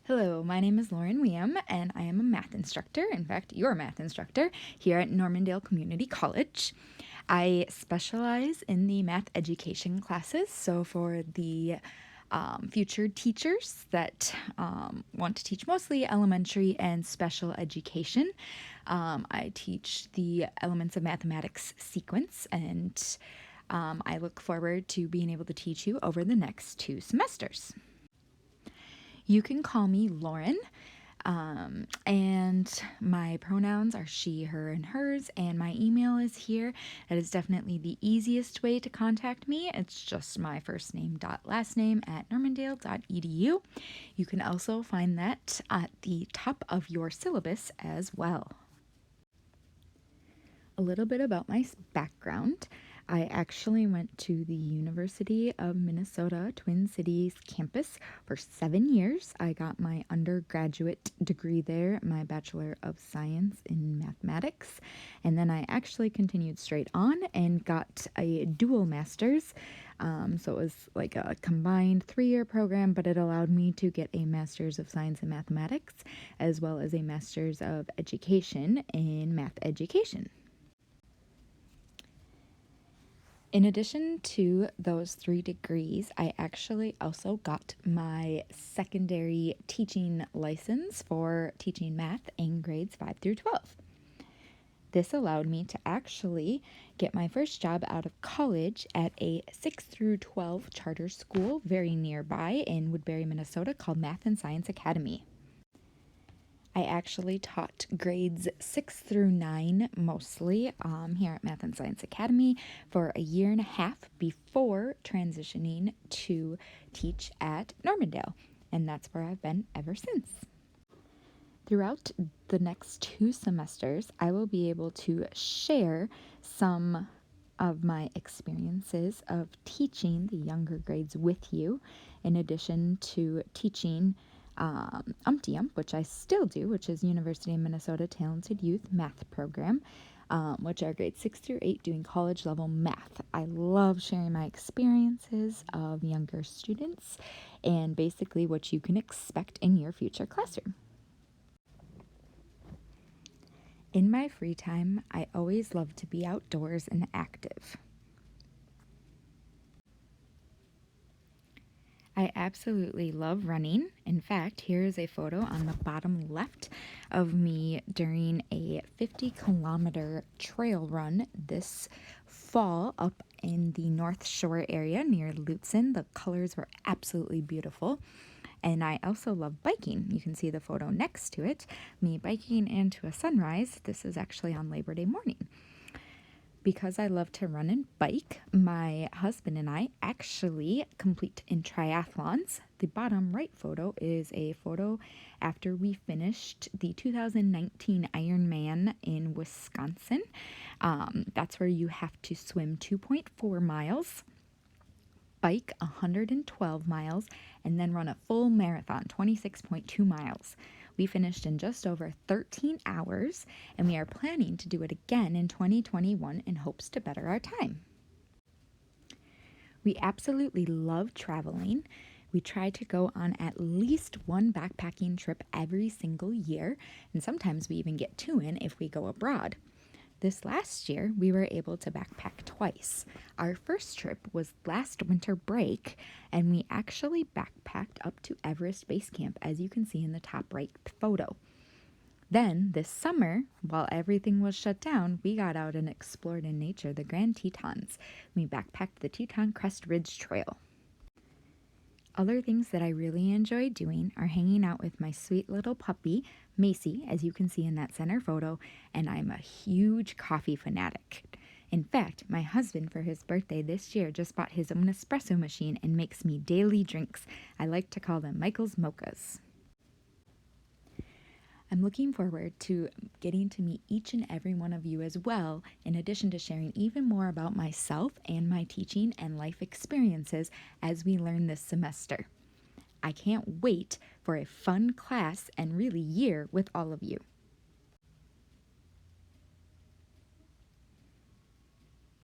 Hello, my name is L.Weum, and I am a math instructor, in fact, your math instructor, here at Normandale Community College. I specialize in the math education classes, so for the future teachers that want to teach mostly elementary and special education, I teach the Elements of Mathematics sequence, and I look forward to being able to teach you over the next 2 semesters. You can call me Lauren, and my pronouns are she, her, and hers, and my email is here. That is definitely the easiest way to contact me. It's just my first name dot last name at normandale.edu. You can also find that at the top of your syllabus as well. A little bit about my background. I actually went to the University of Minnesota Twin Cities campus for 7 years. I got my undergraduate degree there, my Bachelor of Science in Mathematics, and then I actually continued straight on and got a dual master's. So it was like a combined 3-year program, but it allowed me to get a Master's of Science in Mathematics as well as a Master's of Education in Math Education. In addition to those 3 degrees, I actually also got my secondary teaching license for teaching math in grades 5 through 12. This allowed me to actually get my first job out of college at a 6 through 12 charter school very nearby in Woodbury, Minnesota called Math and Science Academy. I actually taught grades 6 through 9 mostly here at Math and Science Academy for a year and a half before transitioning to teach at Normandale, and that's where I've been ever since. Throughout the next 2 semesters, I will be able to share some of my experiences of teaching the younger grades with you, in addition to teaching UMP, which I still do, which is University of Minnesota Talented Youth Math Program, which are grades 6 through 8 doing college level math. I love sharing my experiences of younger students and basically what you can expect in your future classroom. In my free time, I always love to be outdoors and active. I absolutely love running. In fact, here is a photo on the bottom left of me during a 50-kilometer trail run this fall up in the North Shore area near Lutsen. The colors were absolutely beautiful. And I also love biking. You can see the photo next to it, me biking into a sunrise. This is actually on Labor Day morning. Because I love to run and bike, my husband and I actually complete in triathlons. The bottom right photo is a photo after we finished the 2019 Ironman in Wisconsin. That's where you have to swim 2.4 miles, bike 112 miles, and then run a full marathon, 26.2 miles. We finished in just over 13 hours, and we are planning to do it again in 2021 in hopes to better our time. We absolutely love traveling. We try to go on at least 1 backpacking trip every single year, and sometimes we even get 2 in if we go abroad. This last year, we were able to backpack twice. Our first trip was last winter break, and we actually backpacked up to Everest Base Camp, as you can see in the top right photo. Then, this summer, while everything was shut down, we got out and explored in nature the Grand Tetons. We backpacked the Teton Crest Ridge Trail. Other things that I really enjoy doing are hanging out with my sweet little puppy, Macy, as you can see in that center photo, and I'm a huge coffee fanatic. In fact, my husband, for his birthday this year, just bought his own espresso machine and makes me daily drinks. I like to call them Michael's Mochas. I'm looking forward to getting to meet each and every one of you as well, in addition to sharing even more about myself and my teaching and life experiences as we learn this semester. I can't wait for a fun class and really year with all of you.